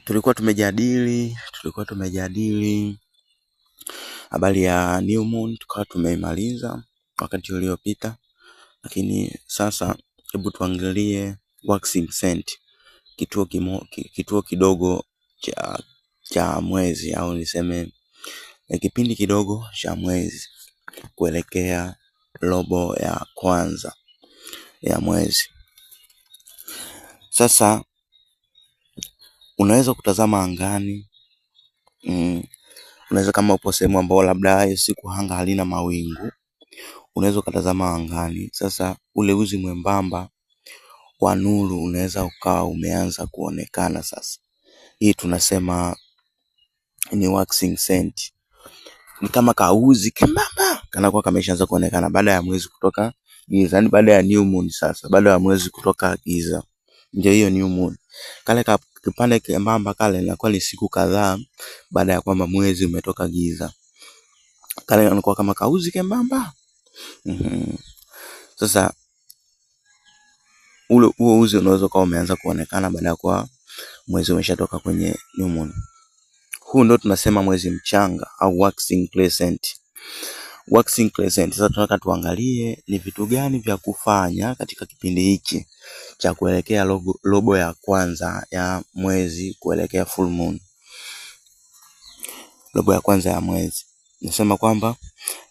tulikuwa tumejadili habari ya new moon, tukawa tumeimaliza wakati uliopita. Lakini sasa hebu tuangalie waxing scent, kituo kidogo cha mwezi, au niseme kipindi kidogo cha mwezi kuelekea robo ya kwanza ya mwezi. Sasa unaweza kutazama angani. Unaweza, kama upo sehemu ambayo labda siku anga halina mawingu, unaweza kutazama angani. Sasa ule uzi mwembamba wa nuru unaweza ukawa umeanza kuonekana sasa. Hii tunasema ni waxing scent. Ni kama kauzi kembamba kanakuwa kameshaanza kuonekana baada ya mwezi kutoka giza, yani baada ya new moon. Sasa baada ya mwezi kutoka giza, ndio hiyo new moon. Kale kipande kembamba kale inakuwa ni siku kadhaa baada ya kwamba mwezi umetoka giza. Kale kanakuwa kama kauzi kembamba. Sasa huo uzi unaweza kuwa umeanza kuonekana baada ya kwa mwezi umeshatoka kwenye new moon. Huu ndo tunasema mwezi mchanga au waxing crescent. Waxing crescent. Sasa tunataka tuangalie ni vitu gani vya kufanya katika kipindi hiki cha kuelekea robo ya kwanza ya mwezi kuelekea full moon. Robo ya kwanza ya mwezi. Nasema kwamba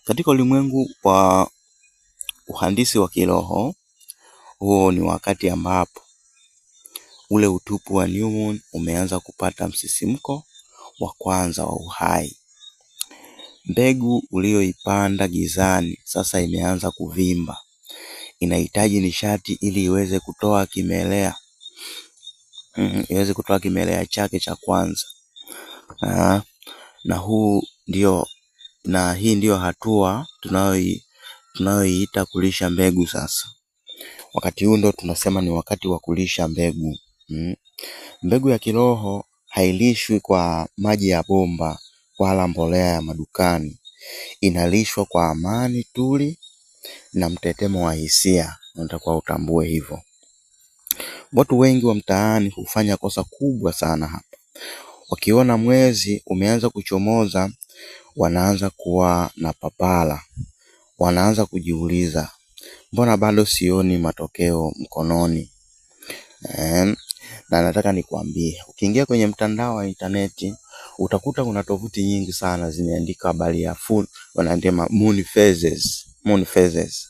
katika ulimwengu wa uhandisi wa kiroho, huo ni wakati ambapo ule utupu wa new moon umeanza kupata msisimko wa kwanza wa uhai. Mbegu ulioipanda gizani sasa imeanza kuvimba. Inahitaji nishati ili iweze kutoa kimelea. Iweze kutoa kimelea chake cha kwanza. Hii ndio hatua tunayoiita kulisha mbegu sasa. Wakati huu ndo tunasema ni wakati wa kulisha mbegu. Mbegu ya kiroho hailishwi kwa maji ya bomba wala mbolea ya madukani. Inalishwa kwa amani tuli na mtetemo wa hisia. Unatakiwa utambue hivyo. Watu wengi wa mtaani hufanya kosa kubwa sana hapa. Wakiona mwezi umeanza kuchomoza, wanaanza kuwa na papala. Wanaanza kujiuliza, mbona bado sioni matokeo mkononi? Na nataka nikwambie, ukiingia kwenye mtandao wa interneti, utakuta kuna tovuti nyingi sana zimeandika habari ya wanaandema moon phases.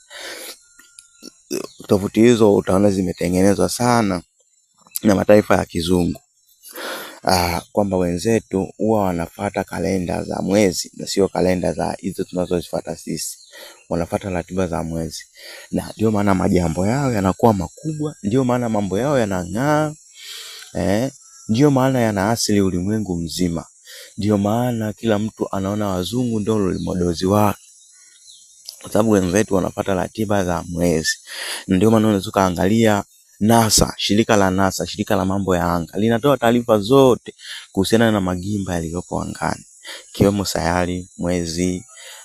Tovuti hizo utaona zimetengenezwa sana na mataifa ya kizungu. Kwamba wenzetu huwa wanafuata kalenda za mwezi na sio kalenda za hizo tunazozifuata sisi. Wanafuata ratiba za mwezi. Na ndio maana majambo yao yanakuwa makubwa, ndio maana mambo yao yanang'aa. Ndio maana yanaasili ulimwengu mzima. Ndio maana kila mtu anaona wazungu ndio role models wao. Kwa sababu wenzetu wanafuata ratiba za mwezi. Ndio maana unaweza kaangalia NASA, shirika la mambo ya anga, linatoa taarifa zote kuhusiana na magimba yaliyopo angani, kiwemo sayari, mwezi,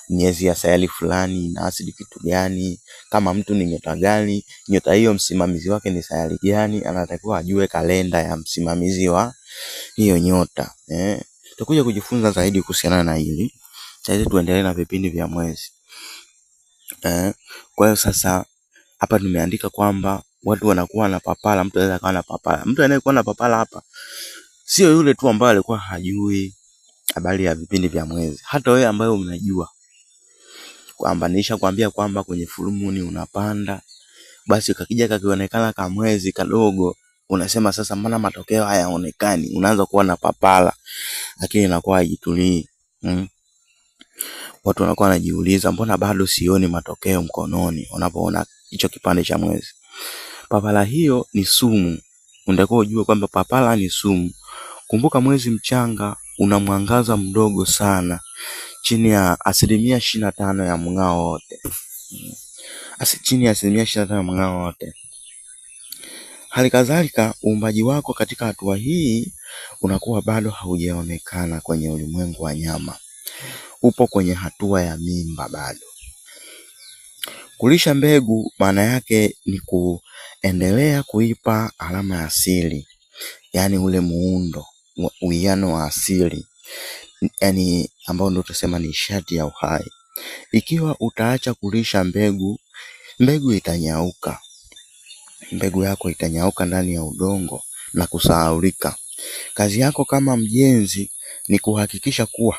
miezi ya sayari fulani inaasili kitu gani, kama mtu ni nyota gani, nyota hiyo msimamizi wake ni sayari gani, anatakiwa ajue kalenda ya msimamizi wa hiyo nyota. Tutakuja kujifunza zaidi kuhusiana na hili. Sasa tuendelee na vipindi vya mwezi. Kwa hiyo sasa hapa nimeandika kwamba watu wanakuwa na papala. Mtu anaweza kuwa na papala. Mtu anayekuwa na papala hapa sio yule tu ambaye alikuwa hajui habari ya vipindi vya mwezi. Hata wewe ambaye unajua kwamba nishakwambia kwamba kwenye full moon unapanda, basi kakija kakionekana kama mwezi kadogo, unasema sasa mbona matokeo hayaonekani? Unaanza kuwa na papala, lakini inakuwa haijitulii. Watu wanakuwa wanajiuliza, mbona bado sioni matokeo mkononi unapoona hicho kipande cha mwezi? Papala hiyo ni sumu. Unatakiwa ujue kwamba papala ni sumu. Kumbuka mwezi mchanga una mwangaza mdogo sana, chini ya 25% ya mng'ao wote. Chini ya 25% ya mng'ao wote. Hali kadhalika uumbaji wako katika hatua hii unakuwa bado haujaonekana kwenye ulimwengu wa nyama. Upo kwenye hatua ya mimba bado. Kulisha mbegu maana yake ni kuendelea kuipa alama asili, yani ule muundo uwiano wa asili, yani ambao ndio tutasema nishati ya uhai. Ikiwa utaacha kulisha mbegu, mbegu itanyauka. Mbegu yako itanyauka ndani ya udongo na kusahaulika. Kazi yako kama mjenzi ni kuhakikisha kuwa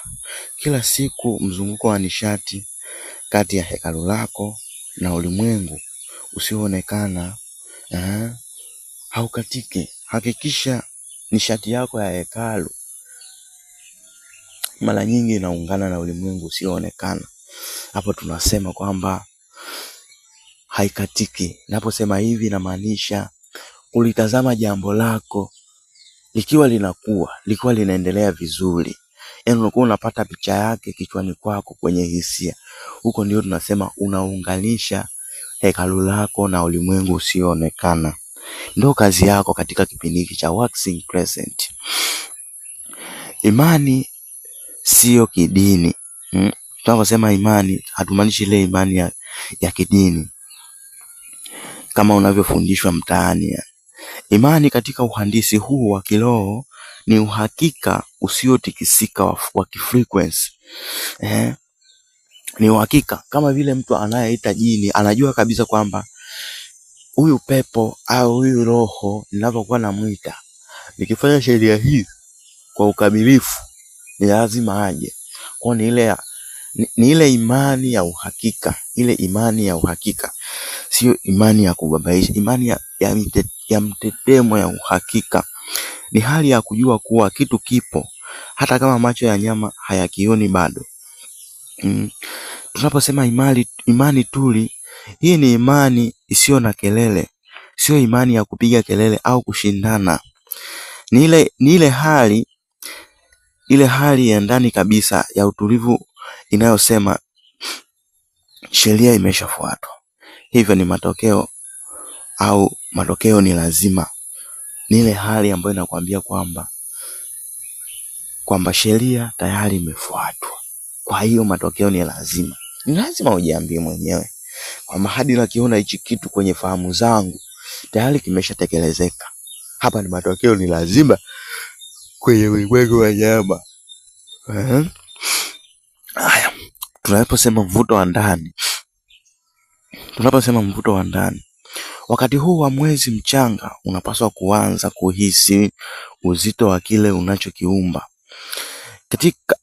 kila siku mzunguko wa nishati kati ya hekalu lako na ulimwengu usioonekana haukatiki. Hakikisha nishati yako ya hekalu mara nyingi inaungana na ulimwengu usioonekana. Hapo tunasema kwamba haikatiki. Naposema hivi inamaanisha ulitazama jambo lako likiwa linaendelea vizuri. Yaani unakuwa unapata picha yake kichwani kwako kwenye hisia. Huko ndio tunasema unaunganisha hekalu lako na ulimwengu usioonekana. Ndio kazi yako katika kipindi hiki cha waxing crescent. Imani sio kidini. Tunaposema imani hatumaanishi ile imani ya kidini kama unavyofundishwa mtaani. Imani katika uhandisi huu wa kiroho ni uhakika usiotikisika wa kifrequency. Ni uhakika kama vile mtu anayeita jini anajua kabisa kwamba huyu pepo au huyu roho ninapokuwa namuita, nikifanya sheria hii kwa ukamilifu ni lazima aje. Kwa ni ile imani ya uhakika, ile imani ya uhakika. Sio imani ya kubabaisha, imani ya mtetemo ya uhakika. Ni hali ya kujua kuwa kitu kipo hata kama macho ya nyama hayakioni bado. Tunaposema imani tuli, hii ni imani isiyo na kelele. Sio imani ya kupiga kelele au kushindana. Ni ile hali ya ndani kabisa ya utulivu inayosema sheria imeshafuatwa. Hivyo ni matokeo ni lazima. Ni ile hali ambayo inakwambia kwamba sheria tayari imefuatwa. Kwa hiyo matokeo ni lazima. Ni lazima ujiambie mwenyewe kwamba hadi nakiona hichi kitu kwenye fahamu zangu tayari kimeshatekelezeka. Hapa ni matokeo ni lazima kwenye ulimwengu wa nyama. Haya, tunaposema mvuto wa ndani, wakati huu wa mwezi mchanga unapaswa kuanza kuhisi uzito wa kile unachokiumba. Katika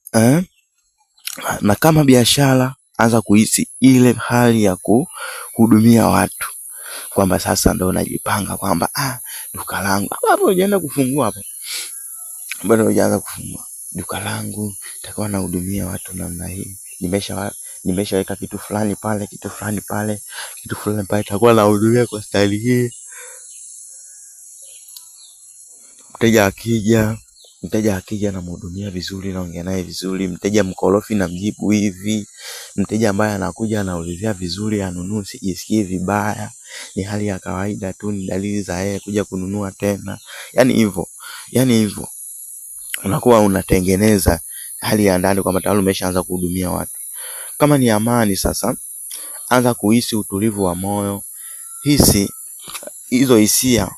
na kama biashara, anza kuhisi ile hali ya kuhudumia watu, kwamba sasa ndo unajipanga kwamba duka langu hapo hujaenda kufungua hapo. Bado hujaanza kufungua duka langu, nitakuwa nahudumia watu namna hii. Nimeshaweka kitu fulani pale, nitakuwa nahudumia kwa staili hii. Mteja akija namhudumia vizuri, naongea naye vizuri. Mteja mkorofi namjibu hivi. Mteja ambaye anakuja anaulizia vizuri, anunue, sijisikie vibaya. Ni hali ya kawaida tu, ni dalili za yeye kuja kununua tena. Yaani hivyo. Unakuwa unatengeneza hali ya ndani kwamba tayari umeshaanza kuhudumia watu. Kama ni amani sasa, anza kuhisi utulivu wa moyo. Hisi hizo hisia.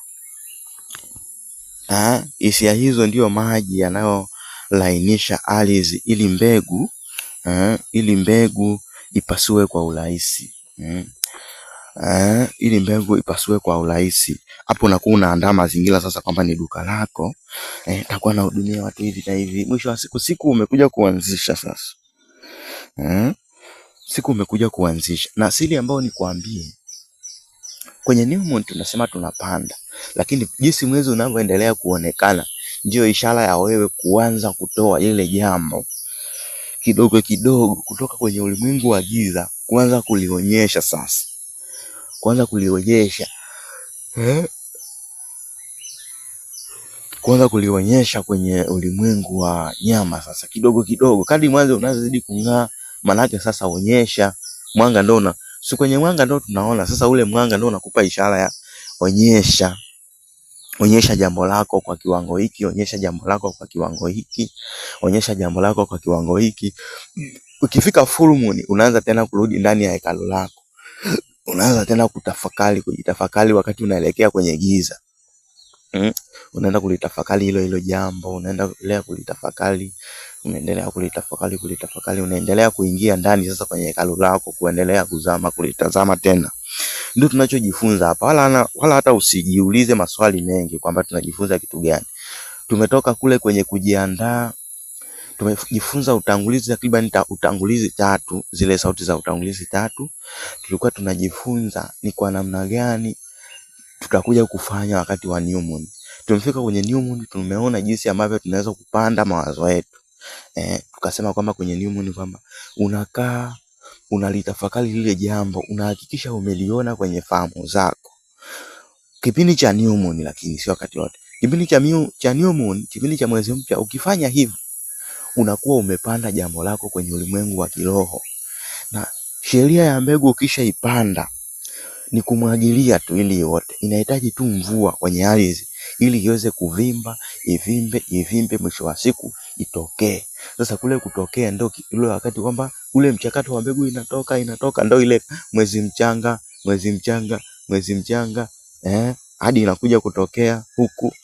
Hisia hizo ndio maji yanayolainisha ardhi ili mbegu ipasue kwa urahisi. Hapo unakuwa unaandaa mazingira sasa kwamba ni duka lako. Takuwa nahudumia watu hivi na hivi. Mwisho wa siku umekuja kuanzisha sasa. Siku umekuja kuanzisha. Na siri ambayo nikwambie, kwenye new moon tunasema tunapanda, lakini jinsi mwezi unavyoendelea kuonekana ndio ishara ya wewe kuanza kutoa ile jambo kidogo kidogo kutoka kwenye ulimwengu wa giza, kuanza kulionyesha sasa. Kuanza kulionyesha kwenye ulimwengu wa nyama sasa kidogo kidogo. Kadri mwanzo unazidi kung'aa, manake sasa onyesha mwanga ndo si kwenye mwanga ndo tunaona. Sasa ule mwanga ndo unakupa ishara ya onyesha jambo lako kwa kiwango hiki, onyesha jambo lako kwa kiwango hiki, onyesha jambo lako kwa kiwango hiki. Ukifika full moon unaanza tena kurudi ndani ya hekalu lako. Unaanza tena kujitafakari wakati unaelekea kwenye giza. Unaenda kulitafakari hilo jambo, unaendelea kulitafakari, unaendelea kuingia ndani sasa kwenye hekalu lako, kuendelea kuzama, kulitazama tena. Ndio tunachojifunza hapa. Wala hata usijiulize maswali mengi kwamba tunajifunza kitu gani. Tumetoka kule kwenye kujiandaa, tumejifunza utangulizi, takriban utangulizi 3, zile sauti za utangulizi 3. Tulikuwa tunajifunza ni kwa namna gani tutakuja kufanya wakati wa new moon. Tumefika kwenye new moon, tumeona jinsi ambavyo tunaweza kupanda mawazo yetu. Tukasema kwamba kwenye new moon kwamba unakaa unalitafakari lile jambo, unahakikisha umeliona kwenye fahamu zako. Kipindi cha new moon, lakini sio wakati wote. Kipindi cha new moon, kipindi cha mwezi mpya, ukifanya hivyo unakuwa umepanda jambo lako kwenye ulimwengu wa kiroho. Na sheria ya mbegu ukishaipanda ni kumwagilia tu ili yote. Inahitaji tu mvua kwenye ardhi ili iweze kuvimba, ivimbe, mwisho wa siku itokee. Sasa kule kutokea ndio ile wakati kwamba ule mchakato wa mbegu inatoka ndio ile mwezi mchanga hadi inakuja kutokea huku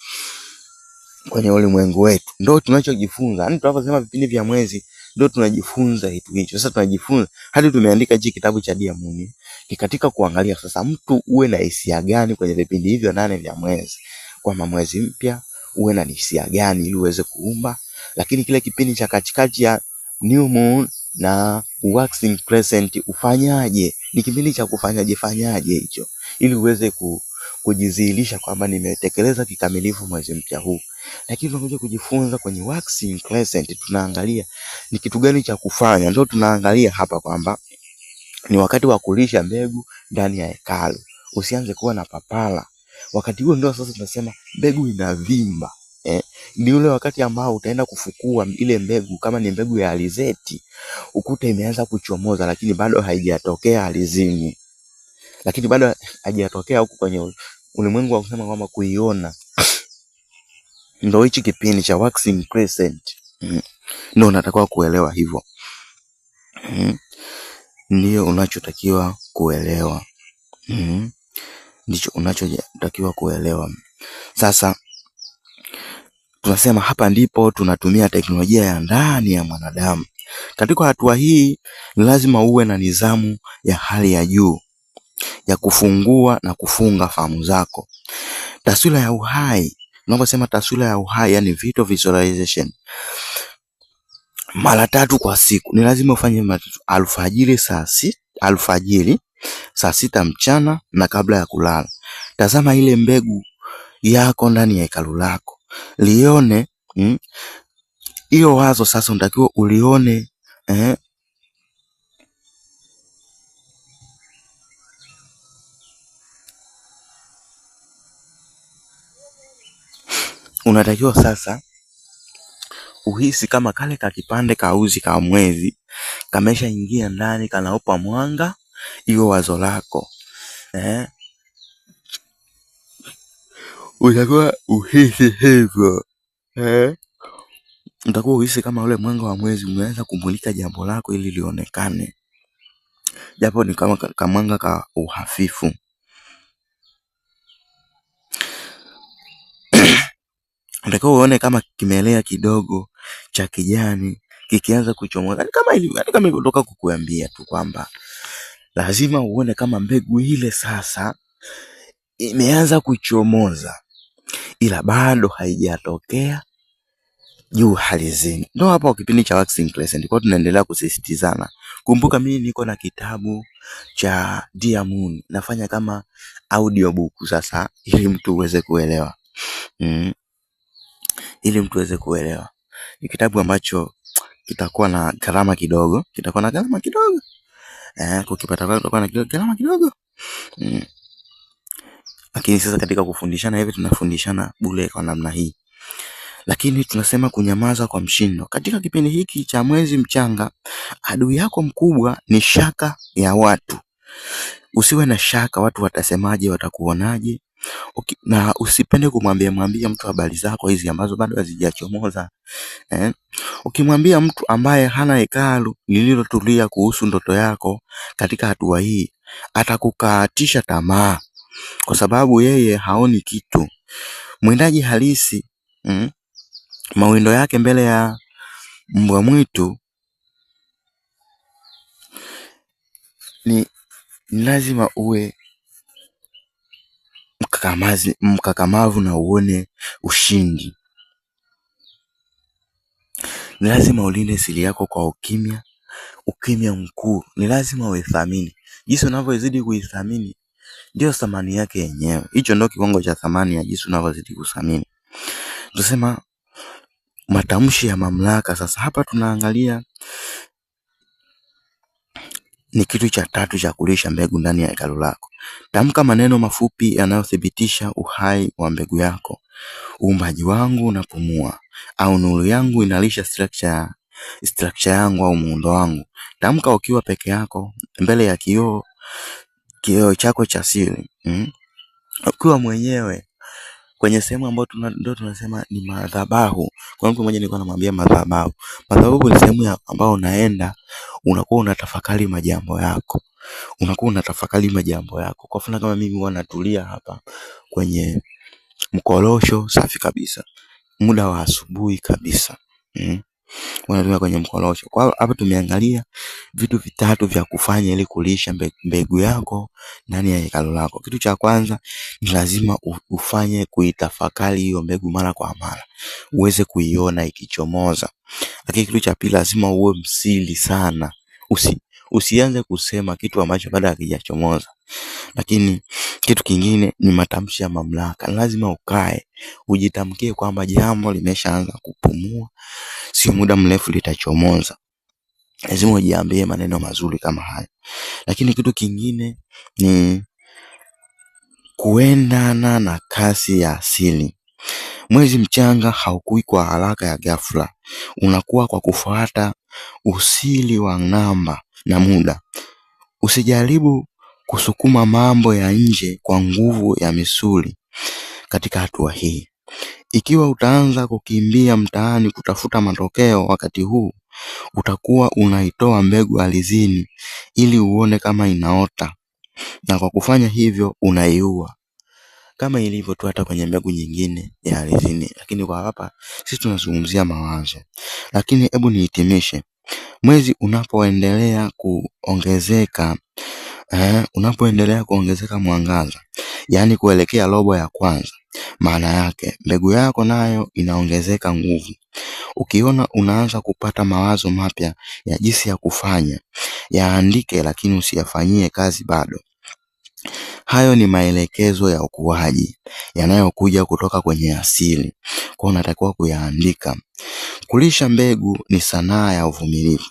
kwenye ulimwengu wetu. Ndio tunachojifunza. Yaani tunaposema vipindi vya mwezi ndio tunajifunza kitu hicho. Sasa tunajifunza hadi tumeandika hiki kitabu cha Dear Moon. Katika kuangalia sasa mtu uwe na hisia gani kwenye vipindi hivyo 8 vya mwezi. Kwa mwezi mpya uwe na hisia gani ili uweze kuumba. Lakini kile kipindi cha katikati ya new moon na waxing crescent ufanyaje? Ni kipindi cha kufanyaje hicho ili uweze kujidhihirisha kwamba nimetekeleza kikamilifu mwezi mpya huu. Lakini tunakuja kujifunza kwenye waxing crescent, tunaangalia ni kitu gani cha kufanya. Ndio tunaangalia hapa kwamba ni wakati wa kulisha mbegu ndani ya hekalu. Usianze kuwa na papala. Wakati huo ndio sasa tunasema mbegu inavimba. Ni ule wakati ambao utaenda kufukua ile mbegu, kama ni mbegu ya alizeti, ukute imeanza kuchomoza lakini bado haijatokea alizini. Lakini bado haijatokea huko kwenye ulimwengu wa kusema kwamba kuiona. Ndio hichi kipindi cha waxing crescent. Ndio unatakiwa kuelewa hivyo. Ndio unachotakiwa kuelewa. Ndicho unachotakiwa kuelewa. Sasa tunasema hapa ndipo tunatumia teknolojia ya ndani ya mwanadamu. Katika hatua hii ni lazima uwe na nidhamu ya hali ya juu ya kufungua na kufunga fahamu zako. Taswira ya uhai. Unaposema taswira ya uhai, yani vital visualization, mara 3 kwa siku. Ni lazima ufanye alfajiri saa 6 mchana na kabla ya kulala. Tazama ile mbegu yako ndani ya hekalu lako. Lione hiyo wazo sasa unatakiwa ulione unatakiwa sasa uhisi kama kale kakipande kauzi ka mwezi kamesha ingia ndani, kanaupa mwanga hiyo wazo lako. Unatakiwa uhisi hivyo. Unatakiwa uhisi kama ule mwanga wa mwezi umeanza kumulika jambo lako ili lionekane, japo ni kama kamwanga ka uhafifu. Unatakiwa uone kama kimelea kidogo cha kijani kikianza kuchomoza. Kama ilivyotoka kukuambia tu kwamba lazima uone kama mbegu ile sasa imeanza kuchomoza, ila bado haijatokea juu alizini. Ndio hapa kipindi cha waxing crescent kwa tunaendelea kusisitizana. Kumbuka mimi niko na kitabu cha Dear Moon, nafanya kama audiobook sasa ili mtu uweze kuelewa. Ili mtu uweze kuelewa. Ni kitabu ambacho kitakuwa na gharama kidogo. Kukipata kwako kutakuwa na gharama kidogo. Lakini sasa katika kufundishana hivi tunafundishana bure kwa namna hii. Lakini tunasema kunyamaza kwa mshindo. Katika kipindi hiki cha mwezi mchanga, adui yako mkubwa ni shaka ya watu. Usiwe na shaka watu watasemaje, watakuonaje. Na usipende kumwambia mtu habari zako hizi ambazo bado hazijachomoza. Ukimwambia mtu ambaye hana hekalu lililotulia kuhusu ndoto yako katika hatua hii, atakukatisha tamaa kwa sababu yeye haoni kitu. Mwindaji halisi mawindo yake mbele ya mbwa mwitu ni lazima uwe mkakamavu na uone ushindi. Ni lazima ulinde siri yako kwa ukimya mkuu. Ni lazima uithamini. Jinsi unavyozidi kuithamini ndio thamani yake yenyewe. Hicho ndio kiwango cha thamani ya jinsi unavyozidi kuthamini. Tunasema matamshi ya mamlaka. Sasa hapa tunaangalia ni kitu cha tatu cha kulisha mbegu ndani ya hekalu lako. Tamka maneno mafupi yanayothibitisha uhai wa mbegu yako. Uumbaji wangu unapumua, au nuru yangu inalisha structure yangu au muundo wangu. Tamka ukiwa peke yako mbele ya kioo chako cha siri. Ukiwa mwenyewe kwenye sehemu ambayo ndio tunasema ni madhabahu. Kwa mtu mmoja nilikuwa namwambia madhabahu. Madhabahu ni sehemu ambayo unaenda unakuwa unatafakari majambo yako. Kwa mfano kama mimi huwa natulia hapa kwenye mkorosho safi kabisa. Muda wa asubuhi kabisa. Unatumia kwenye mkorosho. Kwa hiyo hapa tumeangalia vitu vitatu vya kufanya ili kulisha mbegu yako ndani ya hekalu lako. Kitu cha kwanza ni lazima ufanye kuitafakari hiyo mbegu mara kwa mara, uweze kuiona ikichomoza. Lakini kitu cha pili, lazima uwe msiri sana. Usianze kusema kitu ambacho bado hakijachomoza. Lakini kitu kingine ni matamshi ya mamlaka. Lazima ukae ujitamkie kwamba jambo limeshaanza kupumua, sio muda mrefu litachomoza. Lazima ujiambie maneno mazuri kama haya. Lakini kitu kingine ni kuendana na kasi ya asili. Mwezi mchanga haukui kwa haraka ya ghafla. Unakuwa kwa kufuata usili wa namba na muda. Usijaribu kusukuma mambo ya nje kwa nguvu ya misuli katika hatua hii. Ikiwa utaanza kukimbia mtaani kutafuta matokeo wakati huu, utakuwa unaitoa mbegu ardhini ili uone kama inaota. Na kwa kufanya hivyo unaiua. Kama ilivyo tu hata kwenye mbegu nyingine ya ardhini. Lakini kwa hapa sisi tunazungumzia mawazo. Lakini hebu nihitimishe. Mwezi unapoendelea kuongezeka mwangaza, yaani kuelekea robo ya kwanza, maana yake mbegu yako nayo inaongezeka nguvu. Ukiona unaanza kupata mawazo mapya ya jinsi ya kufanya, yaandike, lakini usiyafanyie kazi bado. Hayo ni maelekezo ya ukuaji yanayokuja kutoka kwenye asili. Kwa unatakiwa kuyaandika. Kulisha mbegu ni sanaa ya uvumilivu.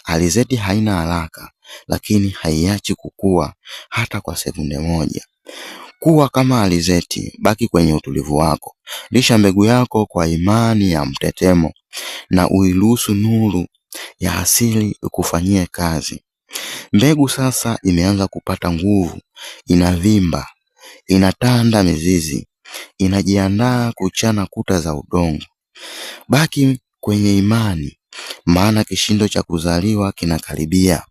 Alizeti haina haraka, lakini haiachi kukua hata kwa sekunde moja. Kuwa kama alizeti, baki kwenye utulivu wako. Lisha mbegu yako kwa imani ya mtetemo na uiruhusu nuru ya asili ikufanyie kazi. Mbegu sasa imeanza kupata nguvu, inavimba, inatanda mizizi, inajiandaa kuchana kuta za udongo. Baki kwenye imani, maana kishindo cha kuzaliwa kinakaribia.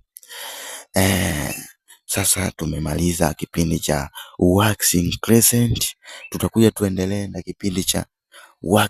Sasa tumemaliza kipindi cha waxing crescent. Tutakuja tuendelee na kipindi cha wax